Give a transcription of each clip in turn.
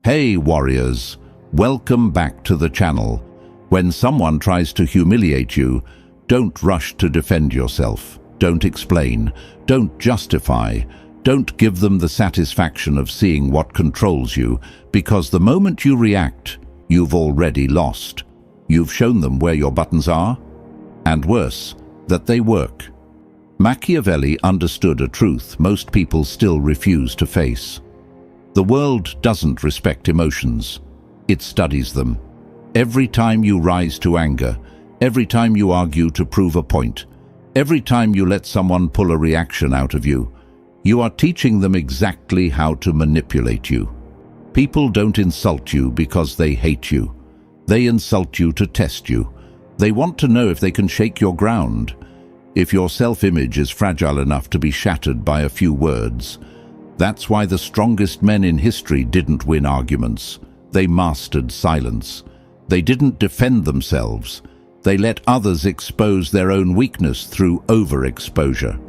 Hey warriors, welcome back to the channel. When someone tries to humiliate you, don't rush to defend yourself. Don't explain. Don't justify. Don't give them the satisfaction of seeing what controls you, because the moment you react, you've already lost. You've shown them where your buttons are, and worse, that they work. Machiavelli understood a truth most people still refuse to face. The world doesn't respect emotions. It studies them. Every time you rise to anger, every time you argue to prove a point, every time you let someone pull a reaction out of you, you are teaching them exactly how to manipulate you. People don't insult you because they hate you. They insult you to test you. They want to know if they can shake your ground. If your self-image is fragile enough to be shattered by a few words, that's why the strongest men in history didn't win arguments. They mastered silence. They didn't defend themselves. They let others expose their own weakness through overexposure.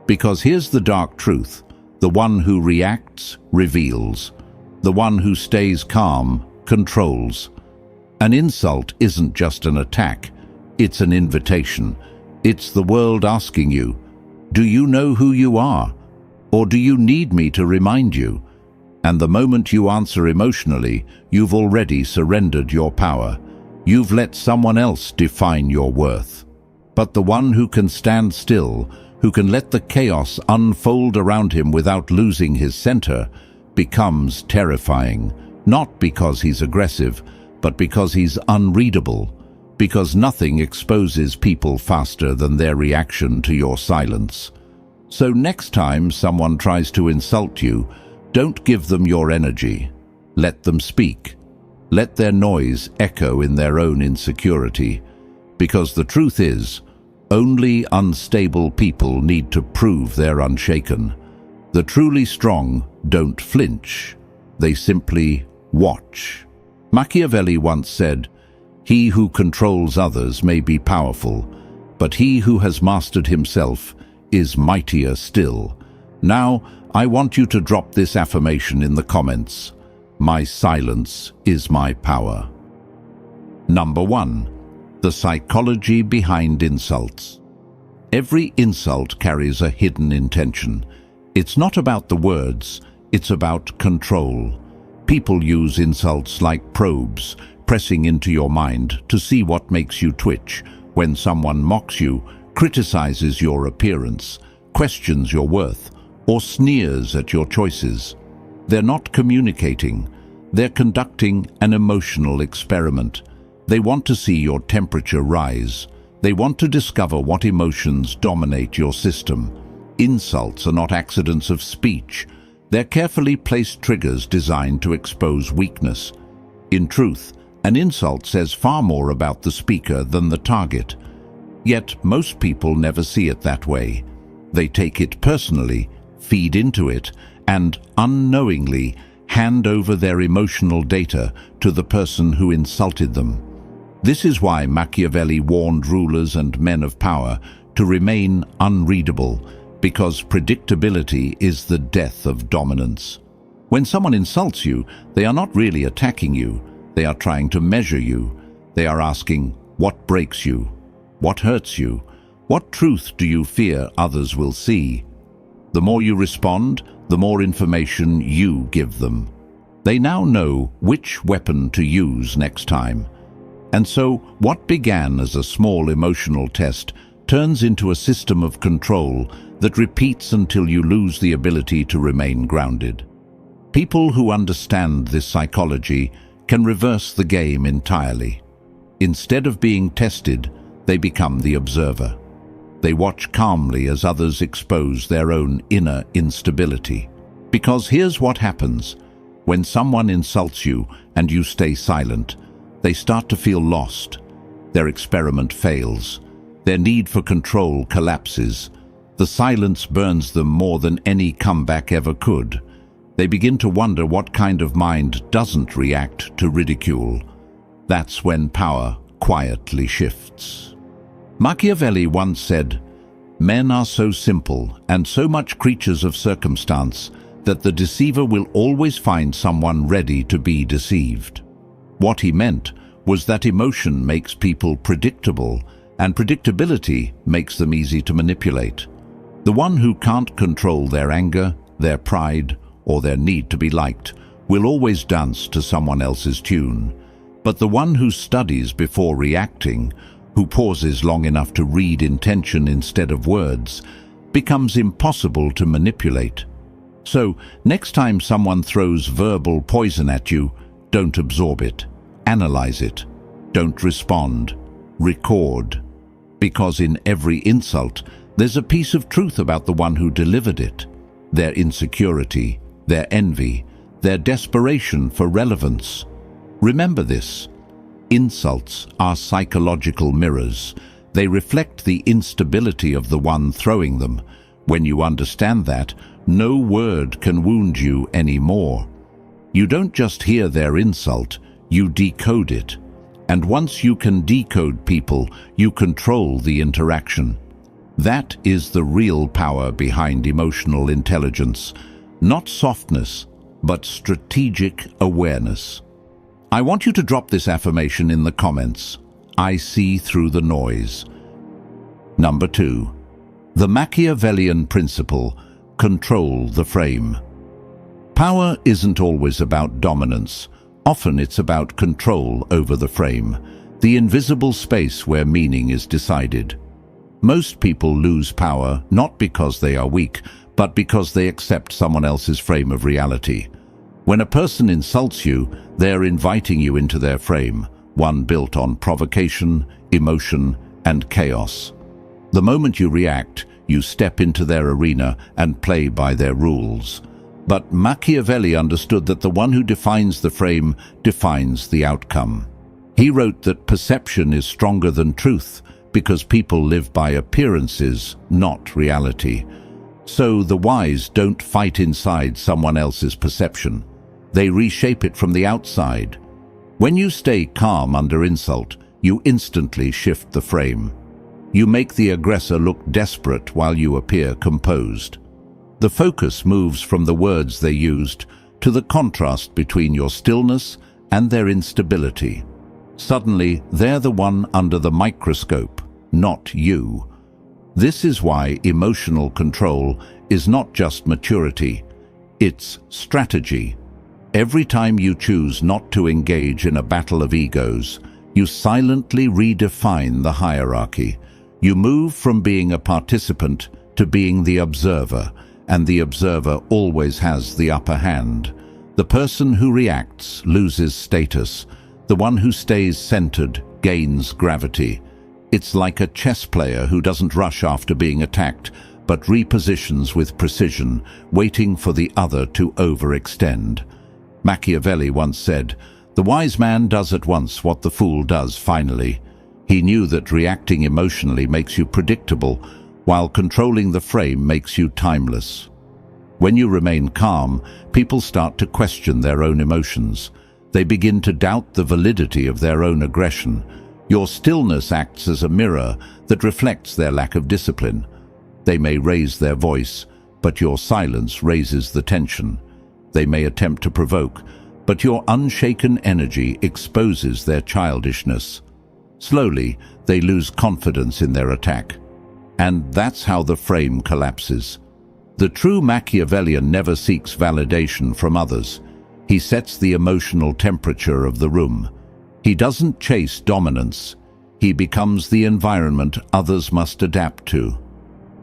Because here's the dark truth: the one who reacts reveals. The one who stays calm controls. An insult isn't just an attack, it's an invitation. It's the world asking you, do you know who you are? Or do you need me to remind you? And the moment you answer emotionally, you've already surrendered your power. You've let someone else define your worth. But the one who can stand still, who can let the chaos unfold around him without losing his center, becomes terrifying, not because he's aggressive, but because he's unreadable, because nothing exposes people faster than their reaction to your silence. So next time someone tries to insult you, don't give them your energy. Let them speak. Let their noise echo in their own insecurity. Because the truth is, only unstable people need to prove they're unshaken. The truly strong don't flinch. They simply watch. Machiavelli once said, "He who controls others may be powerful, but he who has mastered himself is mightier still." Now, I want you to drop this affirmation in the comments. My silence is my power. Number 1. The psychology behind insults. Every insult carries a hidden intention. It's not about the words, it's about control. People use insults like probes, pressing into your mind to see what makes you twitch. When someone mocks you, criticizes your appearance, questions your worth, or sneers at your choices, they're not communicating. They're conducting an emotional experiment. They want to see your temperature rise. They want to discover what emotions dominate your system. Insults are not accidents of speech. They're carefully placed triggers designed to expose weakness. In truth, an insult says far more about the speaker than the target. Yet most people never see it that way. They take it personally, feed into it, and unknowingly hand over their emotional data to the person who insulted them. This is why Machiavelli warned rulers and men of power to remain unreadable, because predictability is the death of dominance. When someone insults you, they are not really attacking you. They are trying to measure you. They are asking, what breaks you? What hurts you? What truth do you fear others will see? The more you respond, the more information you give them. They now know which weapon to use next time. And so, what began as a small emotional test turns into a system of control that repeats until you lose the ability to remain grounded. People who understand this psychology can reverse the game entirely. Instead of being tested, they become the observer. They watch calmly as others expose their own inner instability. Because here's what happens. When someone insults you and you stay silent, they start to feel lost. Their experiment fails. Their need for control collapses. The silence burns them more than any comeback ever could. They begin to wonder what kind of mind doesn't react to ridicule. That's when power quietly shifts. Machiavelli once said, "Men are so simple and so much creatures of circumstance that the deceiver will always find someone ready to be deceived. What he meant was that emotion makes people predictable, and predictability makes them easy to manipulate. The one who can't control their anger, their pride, or their need to be liked will always dance to someone else's tune. But the one who studies before reacting, who pauses long enough to read intention instead of words, becomes impossible to manipulate. So, next time someone throws verbal poison at you, don't absorb it. Analyze it. Don't respond. Record. Because in every insult, there's a piece of truth about the one who delivered it. Their insecurity, their envy, their desperation for relevance. Remember this. Insults are psychological mirrors. They reflect the instability of the one throwing them. When you understand that, no word can wound you anymore. You don't just hear their insult, you decode it. And once you can decode people, you control the interaction. That is the real power behind emotional intelligence. Not softness, but strategic awareness. I want you to drop this affirmation in the comments. I see through the noise. Number 2. The Machiavellian principle, control the frame. Power isn't always about dominance. Often it's about control over the frame, the invisible space where meaning is decided. Most people lose power not because they are weak, but because they accept someone else's frame of reality. When a person insults you, they're inviting you into their frame, one built on provocation, emotion, and chaos. The moment you react, you step into their arena and play by their rules. But Machiavelli understood that the one who defines the frame defines the outcome. He wrote that perception is stronger than truth because people live by appearances, not reality. So the wise don't fight inside someone else's perception. They reshape it from the outside. When you stay calm under insult, you instantly shift the frame. You make the aggressor look desperate while you appear composed. The focus moves from the words they used to the contrast between your stillness and their instability. Suddenly, they're the one under the microscope, not you. This is why emotional control is not just maturity, it's strategy. Every time you choose not to engage in a battle of egos, you silently redefine the hierarchy. You move from being a participant to being the observer, and the observer always has the upper hand. The person who reacts loses status. The one who stays centered gains gravity. It's like a chess player who doesn't rush after being attacked, but repositions with precision, waiting for the other to overextend. Machiavelli once said, "The wise man does at once what the fool does finally." He knew that reacting emotionally makes you predictable, while controlling the frame makes you timeless. When you remain calm, people start to question their own emotions. They begin to doubt the validity of their own aggression. Your stillness acts as a mirror that reflects their lack of discipline. They may raise their voice, but your silence raises the tension. They may attempt to provoke, but your unshaken energy exposes their childishness. Slowly, they lose confidence in their attack. And that's how the frame collapses. The true Machiavellian never seeks validation from others. He sets the emotional temperature of the room. He doesn't chase dominance. He becomes the environment others must adapt to.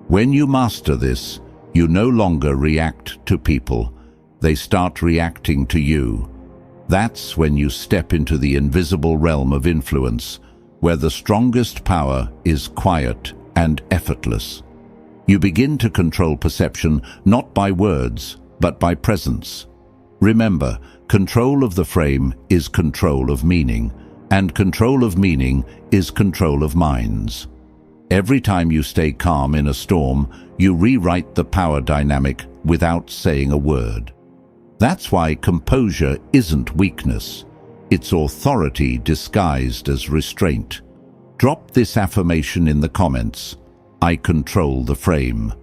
When you master this, you no longer react to people. They start reacting to you. That's when you step into the invisible realm of influence, where the strongest power is quiet and effortless. You begin to control perception not by words, but by presence. Remember, control of the frame is control of meaning, and control of meaning is control of minds. Every time you stay calm in a storm, you rewrite the power dynamic without saying a word. That's why composure isn't weakness. It's authority disguised as restraint. Drop this affirmation in the comments. I control the frame.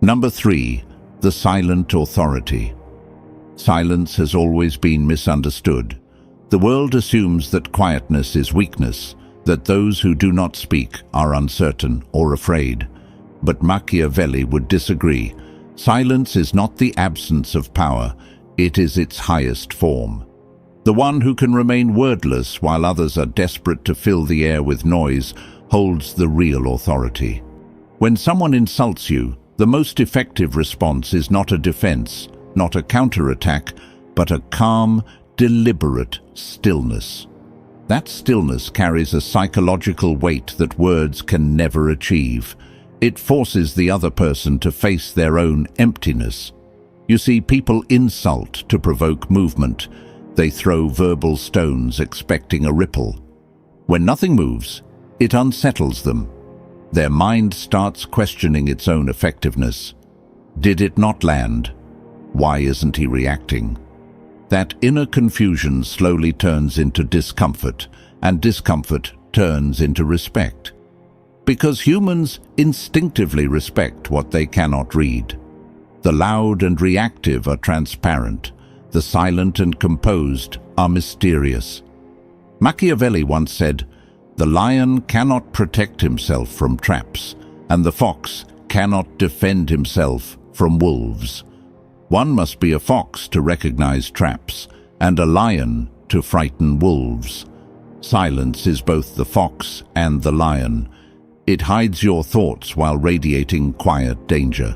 Number 3. the silent authority. Silence has always been misunderstood. The world assumes that quietness is weakness, that those who do not speak are uncertain or afraid. But Machiavelli would disagree. Silence is not the absence of power, it is its highest form. The one who can remain wordless while others are desperate to fill the air with noise holds the real authority. When someone insults you, the most effective response is not a defense, not a counterattack, but a calm, deliberate stillness. That stillness carries a psychological weight that words can never achieve. It forces the other person to face their own emptiness. You see, people insult to provoke movement. They throw verbal stones expecting a ripple. When nothing moves, it unsettles them. Their mind starts questioning its own effectiveness. Did it not land? Why isn't he reacting? That inner confusion slowly turns into discomfort, and discomfort turns into respect. Because humans instinctively respect what they cannot read. The loud and reactive are transparent. The silent and composed are mysterious. Machiavelli once said, "The lion cannot protect himself from traps, and the fox cannot defend himself from wolves." One must be a fox to recognize traps, and a lion to frighten wolves. Silence is both the fox and the lion. It hides your thoughts while radiating quiet danger.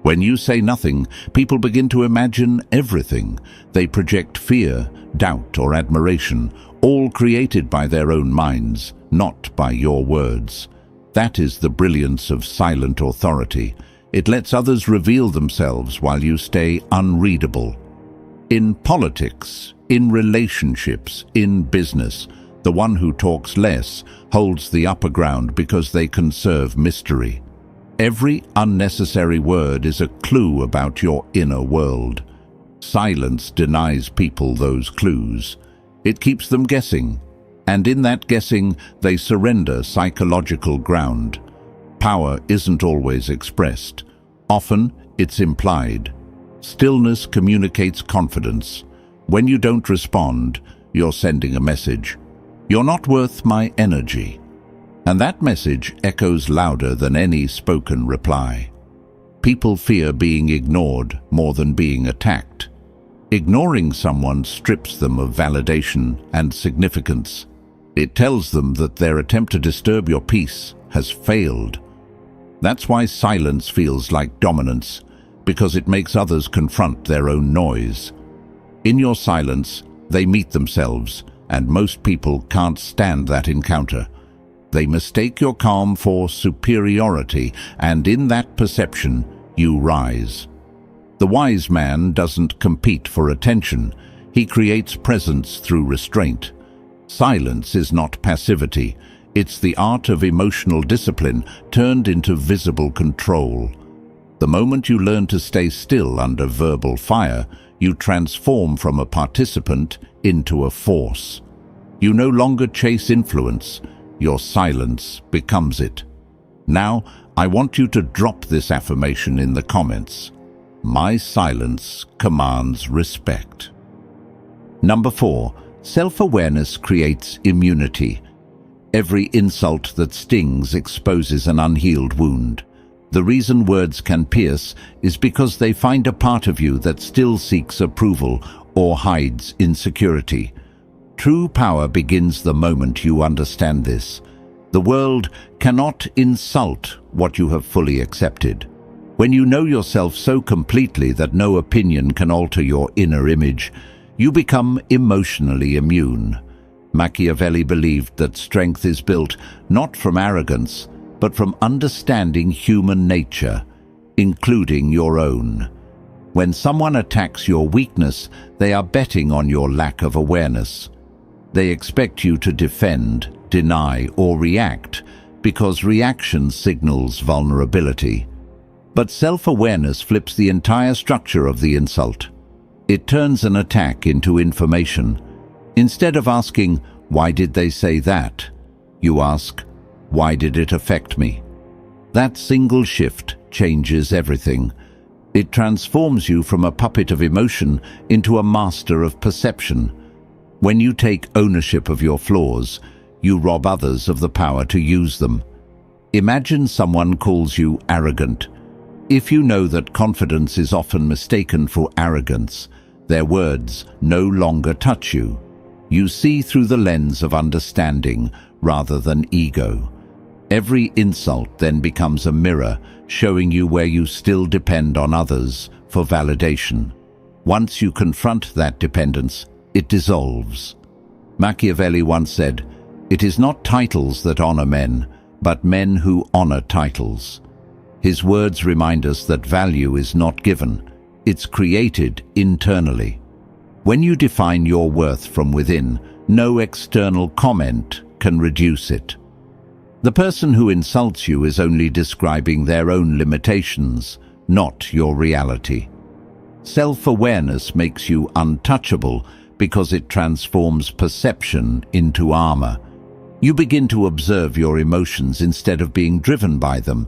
When you say nothing, people begin to imagine everything. They project fear, doubt, or admiration, all created by their own minds, not by your words. That is the brilliance of silent authority. It lets others reveal themselves while you stay unreadable. In politics, in relationships, in business, the one who talks less holds the upper ground because they conserve mystery. Every unnecessary word is a clue about your inner world. Silence denies people those clues. It keeps them guessing, and in that guessing, they surrender psychological ground. Power isn't always expressed. Often, it's implied. Stillness communicates confidence. When you don't respond, you're sending a message. You're not worth my energy. And that message echoes louder than any spoken reply. People fear being ignored more than being attacked. Ignoring someone strips them of validation and significance. It tells them that their attempt to disturb your peace has failed. That's why silence feels like dominance, because it makes others confront their own noise. In your silence, they meet themselves, and most people can't stand that encounter. They mistake your calm for superiority, and in that perception, you rise. The wise man doesn't compete for attention. He creates presence through restraint. Silence is not passivity. It's the art of emotional discipline turned into visible control. The moment you learn to stay still under verbal fire, you transform from a participant into a force. You no longer chase influence. Your silence becomes it. Now, I want you to drop this affirmation in the comments. My silence commands respect. Number 4. Self-awareness creates immunity. Every insult that stings exposes an unhealed wound. The reason words can pierce is because they find a part of you that still seeks approval or hides insecurity. True power begins the moment you understand this. The world cannot insult what you have fully accepted. When you know yourself so completely that no opinion can alter your inner image, you become emotionally immune. Machiavelli believed that strength is built not from arrogance, but from understanding human nature, including your own. When someone attacks your weakness, they are betting on your lack of awareness. They expect you to defend, deny, or react, because reaction signals vulnerability. But self-awareness flips the entire structure of the insult. It turns an attack into information. Instead of asking, "Why did they say that?" you ask, "Why did it affect me?" That single shift changes everything. It transforms you from a puppet of emotion into a master of perception. When you take ownership of your flaws, you rob others of the power to use them. Imagine someone calls you arrogant. If you know that confidence is often mistaken for arrogance, their words no longer touch you. You see through the lens of understanding rather than ego. Every insult then becomes a mirror, showing you where you still depend on others for validation. Once you confront that dependence, it dissolves. Machiavelli once said, "It is not titles that honor men, but men who honor titles." His words remind us that value is not given, it's created internally. When you define your worth from within, no external comment can reduce it. The person who insults you is only describing their own limitations, not your reality. Self-awareness makes you untouchable because it transforms perception into armor. You begin to observe your emotions instead of being driven by them.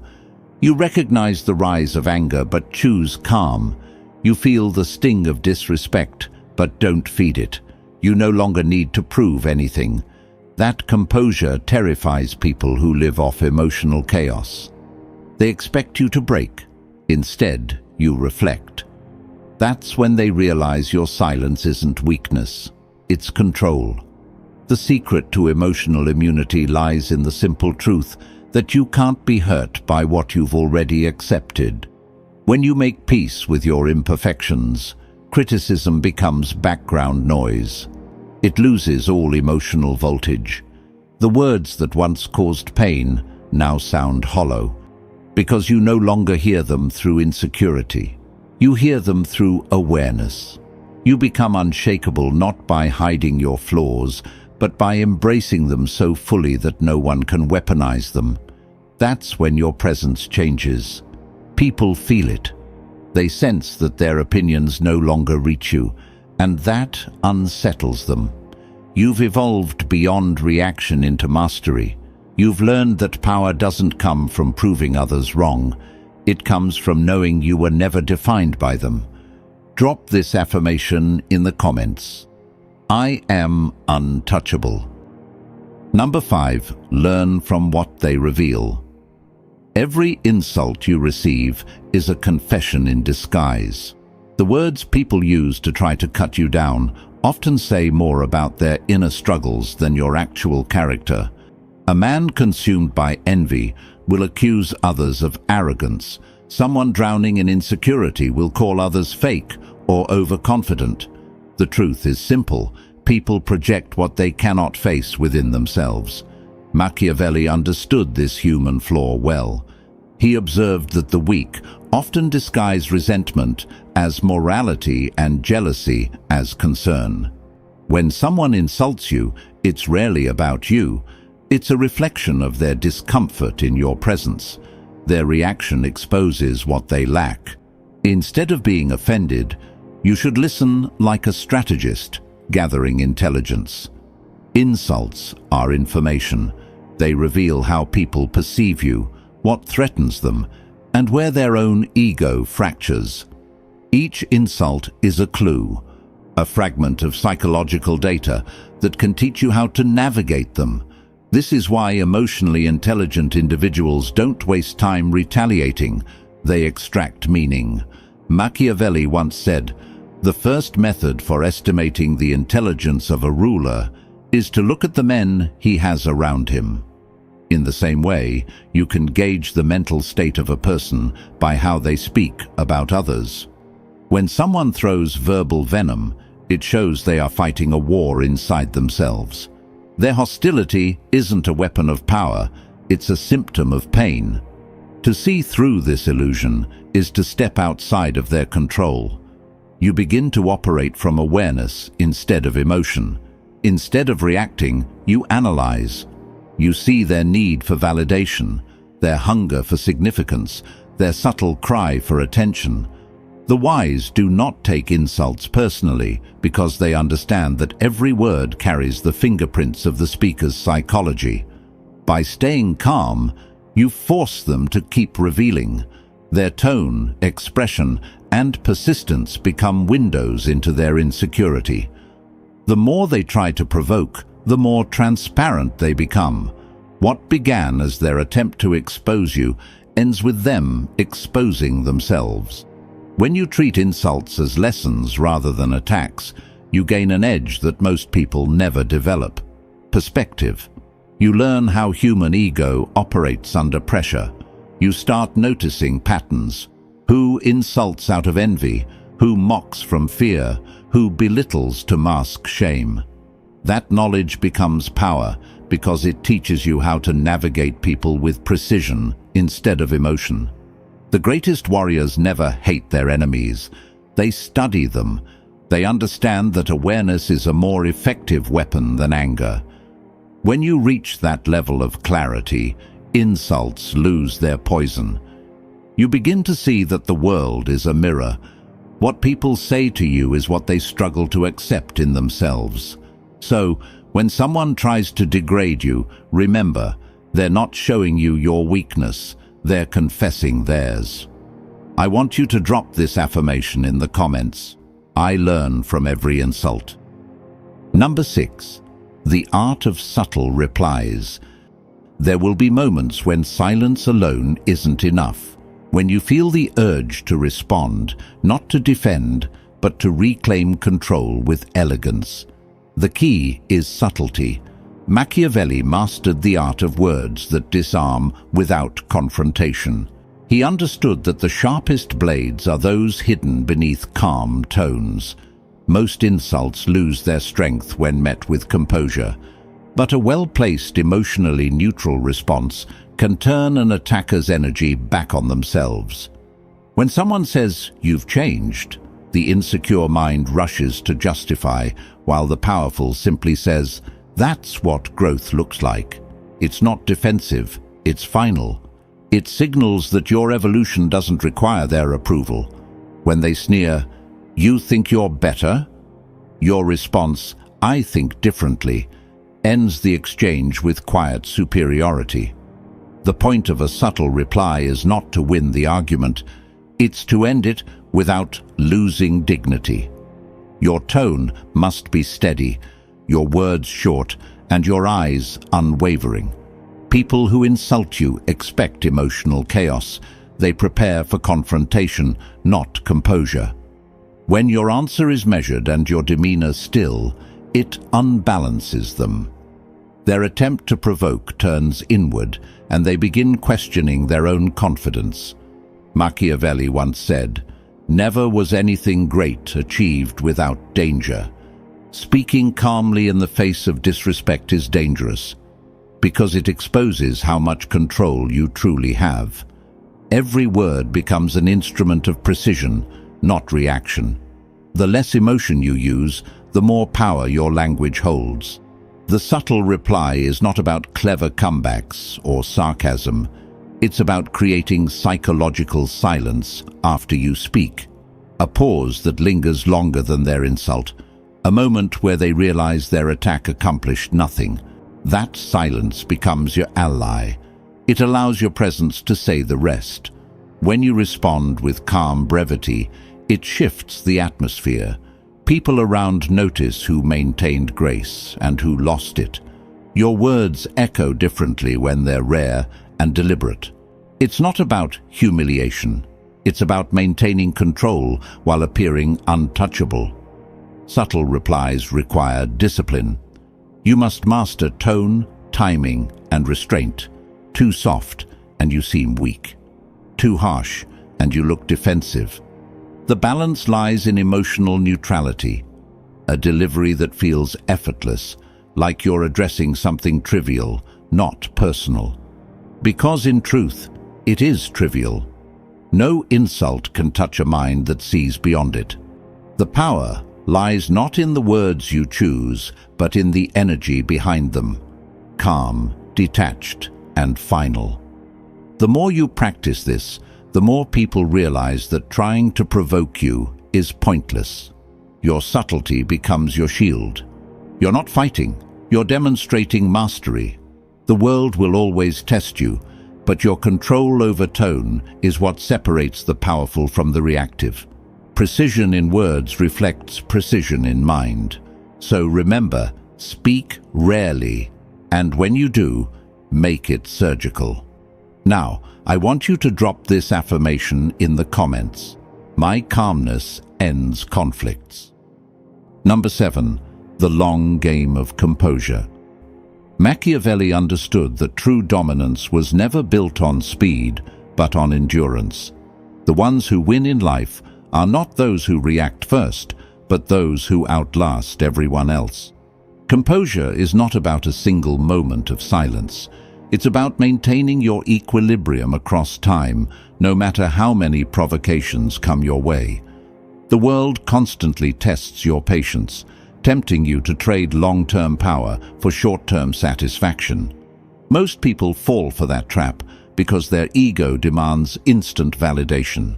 You recognize the rise of anger but choose calm. You feel the sting of disrespect but don't feed it. You no longer need to prove anything. That composure terrifies people who live off emotional chaos. They expect you to break. Instead, you reflect. That's when they realize your silence isn't weakness, it's control. The secret to emotional immunity lies in the simple truth that you can't be hurt by what you've already accepted. When you make peace with your imperfections, criticism becomes background noise. It loses all emotional voltage. The words that once caused pain now sound hollow, because you no longer hear them through insecurity. You hear them through awareness. You become unshakable not by hiding your flaws, but by embracing them so fully that no one can weaponize them. That's when your presence changes. People feel it. They sense that their opinions no longer reach you, and that unsettles them. You've evolved beyond reaction into mastery. You've learned that power doesn't come from proving others wrong. It comes from knowing you were never defined by them. Drop this affirmation in the comments. I am untouchable. Number 5. Learn from what they reveal. Every insult you receive is a confession in disguise. The words people use to try to cut you down often say more about their inner struggles than your actual character. A man consumed by envy will accuse others of arrogance. Someone drowning in insecurity will call others fake or overconfident. The truth is simple. People project what they cannot face within themselves. Machiavelli understood this human flaw well. He observed that the weak often disguise resentment as morality and jealousy as concern. When someone insults you, it's rarely about you. It's a reflection of their discomfort in your presence. Their reaction exposes what they lack. Instead of being offended, you should listen like a strategist, gathering intelligence. Insults are information. They reveal how people perceive you, what threatens them, and where their own ego fractures. Each insult is a clue, a fragment of psychological data that can teach you how to navigate them. This is why emotionally intelligent individuals don't waste time retaliating. They extract meaning. Machiavelli once said, "The first method for estimating the intelligence of a ruler is to look at the men he has around him." In the same way, you can gauge the mental state of a person by how they speak about others. When someone throws verbal venom, it shows they are fighting a war inside themselves. Their hostility isn't a weapon of power, it's a symptom of pain. To see through this illusion is to step outside of their control. You begin to operate from awareness instead of emotion. Instead of reacting, you analyze. You see their need for validation, their hunger for significance, their subtle cry for attention. The wise do not take insults personally because they understand that every word carries the fingerprints of the speaker's psychology. By staying calm, you force them to keep revealing. Their tone, expression, and persistence become windows into their insecurity. The more they try to provoke, the more transparent they become. What began as their attempt to expose you ends with them exposing themselves. When you treat insults as lessons rather than attacks, you gain an edge that most people never develop: perspective. You learn how human ego operates under pressure. You start noticing patterns: who insults out of envy, who mocks from fear, who belittles to mask shame. That knowledge becomes power because it teaches you how to navigate people with precision instead of emotion. The greatest warriors never hate their enemies. They study them. They understand that awareness is a more effective weapon than anger. When you reach that level of clarity, insults lose their poison. You begin to see that the world is a mirror. What people say to you is what they struggle to accept in themselves. So, when someone tries to degrade you, remember, they're not showing you your weakness, they're confessing theirs. I want you to drop this affirmation in the comments. I learn from every insult. Number 6. The art of subtle replies. There will be moments when silence alone isn't enough. When you feel the urge to respond, not to defend, but to reclaim control with elegance. The key is subtlety. Machiavelli mastered the art of words that disarm without confrontation. He understood that the sharpest blades are those hidden beneath calm tones. Most insults lose their strength when met with composure, but a well-placed, emotionally neutral response can turn an attacker's energy back on themselves. When someone says, "You've changed," the insecure mind rushes to justify, while the powerful simply says, "That's what growth looks like." It's not defensive, it's final. It signals that your evolution doesn't require their approval. When they sneer, "You think you're better?" your response, "I think differently," ends the exchange with quiet superiority. The point of a subtle reply is not to win the argument, it's to end it without losing dignity. Your tone must be steady, your words short, and your eyes unwavering. People who insult you expect emotional chaos. They prepare for confrontation, not composure. When your answer is measured and your demeanor still, it unbalances them. Their attempt to provoke turns inward, and they begin questioning their own confidence. Machiavelli once said, "Never was anything great achieved without danger." Speaking calmly in the face of disrespect is dangerous, because it exposes how much control you truly have. Every word becomes an instrument of precision, not reaction. The less emotion you use, the more power your language holds. The subtle reply is not about clever comebacks or sarcasm. It's about creating psychological silence after you speak. A pause that lingers longer than their insult. A moment where they realize their attack accomplished nothing. That silence becomes your ally. It allows your presence to say the rest. When you respond with calm brevity, it shifts the atmosphere. People around notice who maintained grace and who lost it. Your words echo differently when they're rare and deliberate. It's not about humiliation. It's about maintaining control while appearing untouchable. Subtle replies require discipline. You must master tone, timing, and restraint. Too soft, and you seem weak. Too harsh, and you look defensive. The balance lies in emotional neutrality, a delivery that feels effortless, like you're addressing something trivial, not personal. Because in truth, it is trivial. No insult can touch a mind that sees beyond it. The power lies not in the words you choose, but in the energy behind them. Calm, detached, and final. The more you practice this, the more people realize that trying to provoke you is pointless. Your subtlety becomes your shield. You're not fighting, you're demonstrating mastery. The world will always test you, but your control over tone is what separates the powerful from the reactive. Precision in words reflects precision in mind. So remember, speak rarely, and when you do, make it surgical. Now, I want you to drop this affirmation in the comments. My calmness ends conflicts. Number 7. The long game of composure. Machiavelli understood that true dominance was never built on speed, but on endurance. The ones who win in life are not those who react first, but those who outlast everyone else. Composure is not about a single moment of silence. It's about maintaining your equilibrium across time, no matter how many provocations come your way. The world constantly tests your patience, tempting you to trade long-term power for short-term satisfaction. Most people fall for that trap because their ego demands instant validation.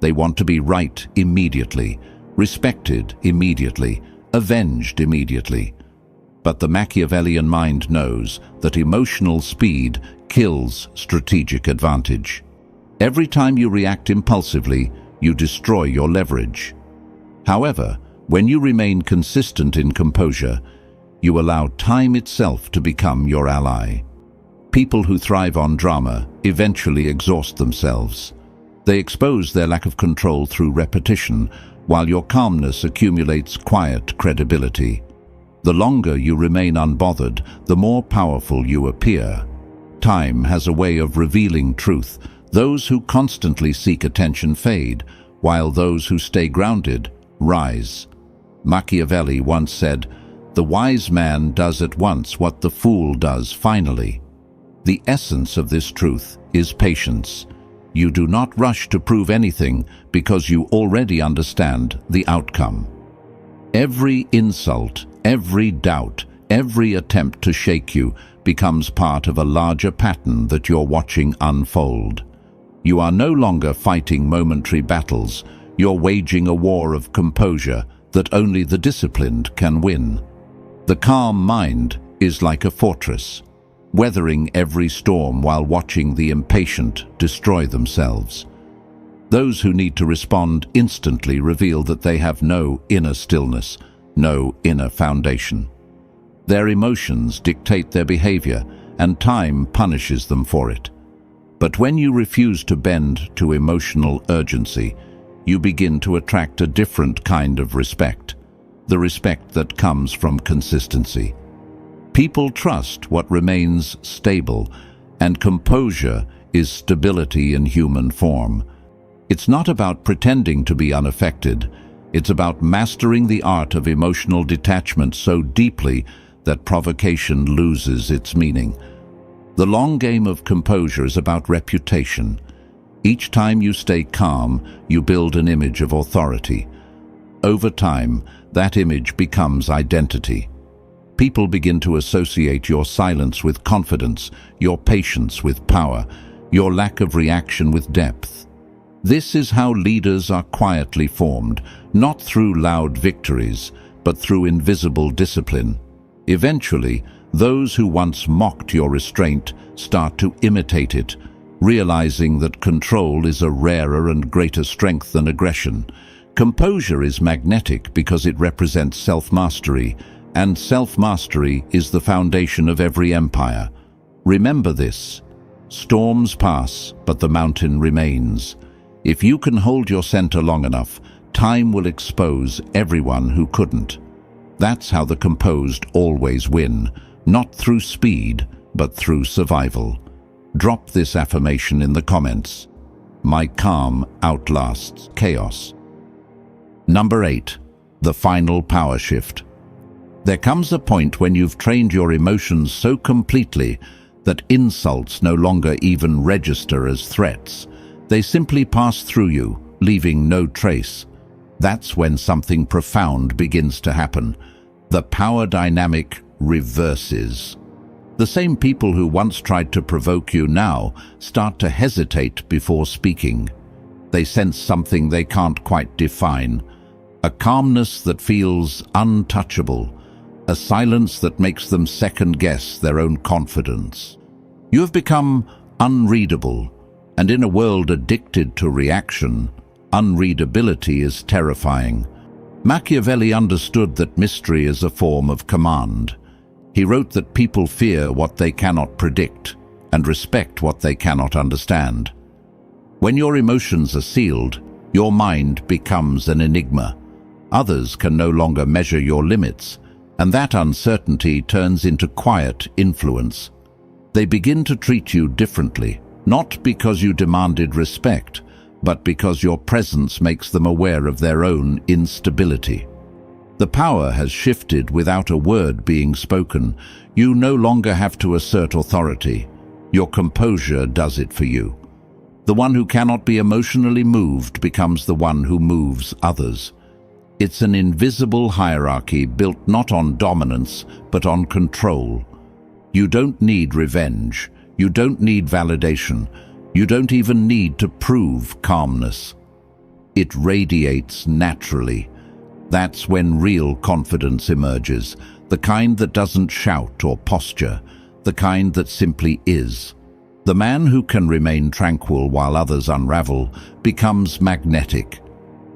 They want to be right immediately, respected immediately, avenged immediately. But the Machiavellian mind knows that emotional speed kills strategic advantage. Every time you react impulsively, you destroy your leverage. However, when you remain consistent in composure, you allow time itself to become your ally. People who thrive on drama eventually exhaust themselves. They expose their lack of control through repetition, while your calmness accumulates quiet credibility. The longer you remain unbothered, the more powerful you appear. Time has a way of revealing truth. Those who constantly seek attention fade, while those who stay grounded rise. Machiavelli once said, "The wise man does at once what the fool does finally." The essence of this truth is patience. You do not rush to prove anything because you already understand the outcome. Every insult, every doubt, every attempt to shake you becomes part of a larger pattern that you're watching unfold. You are no longer fighting momentary battles. You're waging a war of composure that only the disciplined can win. The calm mind is like a fortress, weathering every storm while watching the impatient destroy themselves. Those who need to respond instantly reveal that they have no inner stillness, no inner foundation. Their emotions dictate their behavior, and time punishes them for it. But when you refuse to bend to emotional urgency, you begin to attract a different kind of respect, the respect that comes from consistency. People trust what remains stable, and composure is stability in human form. It's not about pretending to be unaffected. It's about mastering the art of emotional detachment so deeply that provocation loses its meaning. The long game of composure is about reputation. Each time you stay calm, you build an image of authority. Over time, that image becomes identity. People begin to associate your silence with confidence, your patience with power, your lack of reaction with depth. This is how leaders are quietly formed, not through loud victories, but through invisible discipline. Eventually, those who once mocked your restraint start to imitate it, realizing that control is a rarer and greater strength than aggression. Composure is magnetic because it represents self-mastery, and self-mastery is the foundation of every empire. Remember this: storms pass, but the mountain remains. If you can hold your center long enough, time will expose everyone who couldn't. That's how the composed always win, not through speed, but through survival. Drop this affirmation in the comments. My calm outlasts chaos. Number 8. The final power shift. There comes a point when you've trained your emotions so completely that insults no longer even register as threats. They simply pass through you, leaving no trace. That's when something profound begins to happen. The power dynamic reverses. The same people who once tried to provoke you now start to hesitate before speaking. They sense something they can't quite define. A calmness that feels untouchable. A silence that makes them second-guess their own confidence. You have become unreadable, and in a world addicted to reaction, Unreadability is terrifying. Machiavelli understood that mystery is a form of command. He wrote that people fear what they cannot predict and respect what they cannot understand. When your emotions are sealed, your mind becomes an enigma. Others can no longer measure your limits, and that uncertainty turns into quiet influence. They begin to treat you differently, not because you demanded respect, but because your presence makes them aware of their own instability. The power has shifted without a word being spoken. You no longer have to assert authority. Your composure does it for you. The one who cannot be emotionally moved becomes the one who moves others. It's an invisible hierarchy built not on dominance, but on control. You don't need revenge. You don't need validation. You don't even need to prove calmness. It radiates naturally. That's when real confidence emerges, the kind that doesn't shout or posture, the kind that simply is. The man who can remain tranquil while others unravel becomes magnetic.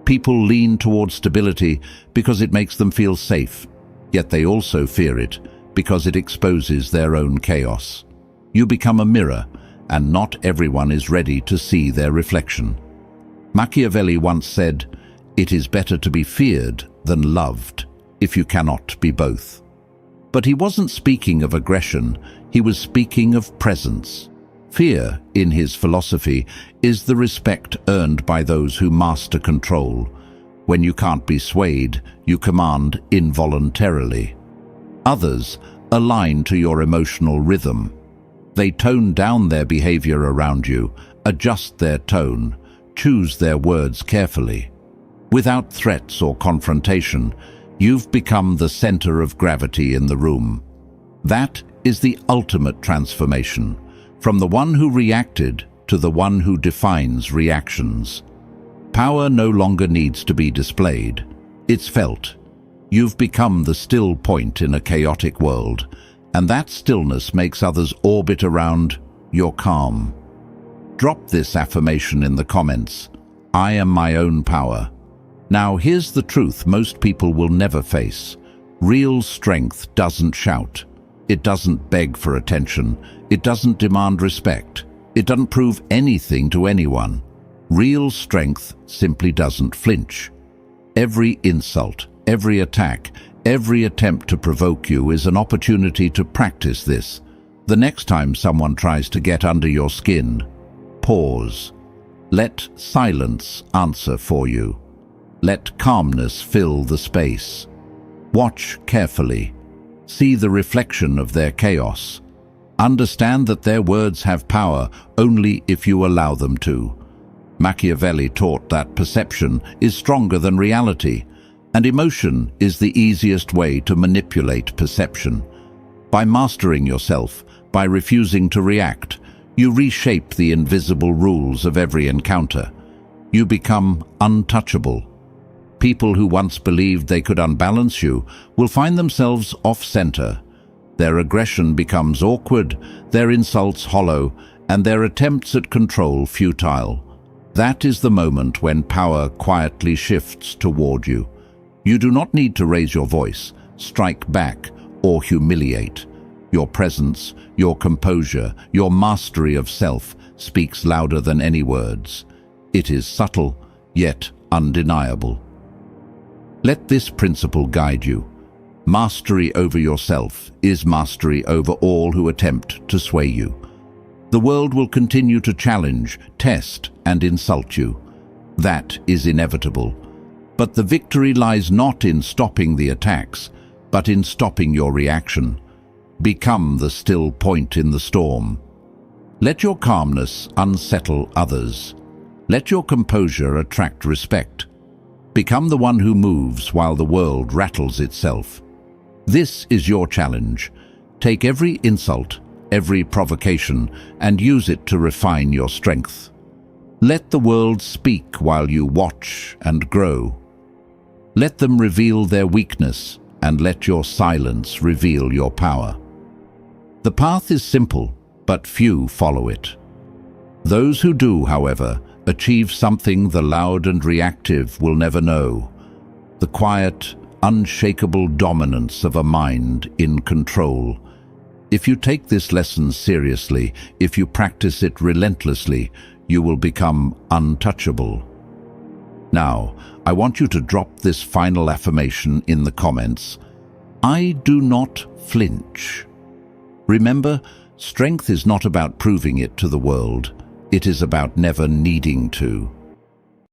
People lean towards stability because it makes them feel safe, yet they also fear it because it exposes their own chaos. You become a mirror, and not everyone is ready to see their reflection. Machiavelli once said, "It is better to be feared than loved, if you cannot be both." But he wasn't speaking of aggression, he was speaking of presence. Fear, in his philosophy, is the respect earned by those who master control. When you can't be swayed, you command involuntarily. Others align to your emotional rhythm. They tone down their behavior around you, adjust their tone, choose their words carefully. Without threats or confrontation, you've become the center of gravity in the room. That is the ultimate transformation, from the one who reacted to the one who defines reactions. Power no longer needs to be displayed. It's felt. You've become the still point in a chaotic world, and that stillness makes others orbit around your calm. Drop this affirmation in the comments. I am my own power. Now here's the truth most people will never face. Real strength doesn't shout. It doesn't beg for attention. It doesn't demand respect. It doesn't prove anything to anyone. Real strength simply doesn't flinch. Every insult, every attack, every attempt to provoke you is an opportunity to practice this. The next time someone tries to get under your skin, pause. Let silence answer for you. Let calmness fill the space. Watch carefully. See the reflection of their chaos. Understand that their words have power only if you allow them to. Machiavelli taught that perception is stronger than reality, and emotion is the easiest way to manipulate perception. By mastering yourself, by refusing to react, you reshape the invisible rules of every encounter. You become untouchable. People who once believed they could unbalance you will find themselves off-center. Their aggression becomes awkward, their insults hollow, and their attempts at control futile. That is the moment when power quietly shifts toward you. You do not need to raise your voice, strike back, or humiliate. Your presence, your composure, your mastery of self speaks louder than any words. It is subtle, yet undeniable. Let this principle guide you. Mastery over yourself is mastery over all who attempt to sway you. The world will continue to challenge, test, and insult you. That is inevitable. But the victory lies not in stopping the attacks, but in stopping your reaction. Become the still point in the storm. Let your calmness unsettle others. Let your composure attract respect. Become the one who moves while the world rattles itself. This is your challenge. Take every insult, every provocation, and use it to refine your strength. Let the world speak while you watch and grow. Let them reveal their weakness, and let your silence reveal your power. The path is simple, but few follow it. Those who do, however, Achieve something the loud and reactive will never know. The quiet, unshakable dominance of a mind in control. If you take this lesson seriously, if you practice it relentlessly, you will become untouchable. Now, I want you to drop this final affirmation in the comments. I do not flinch. Remember, strength is not about proving it to the world. It is about never needing to.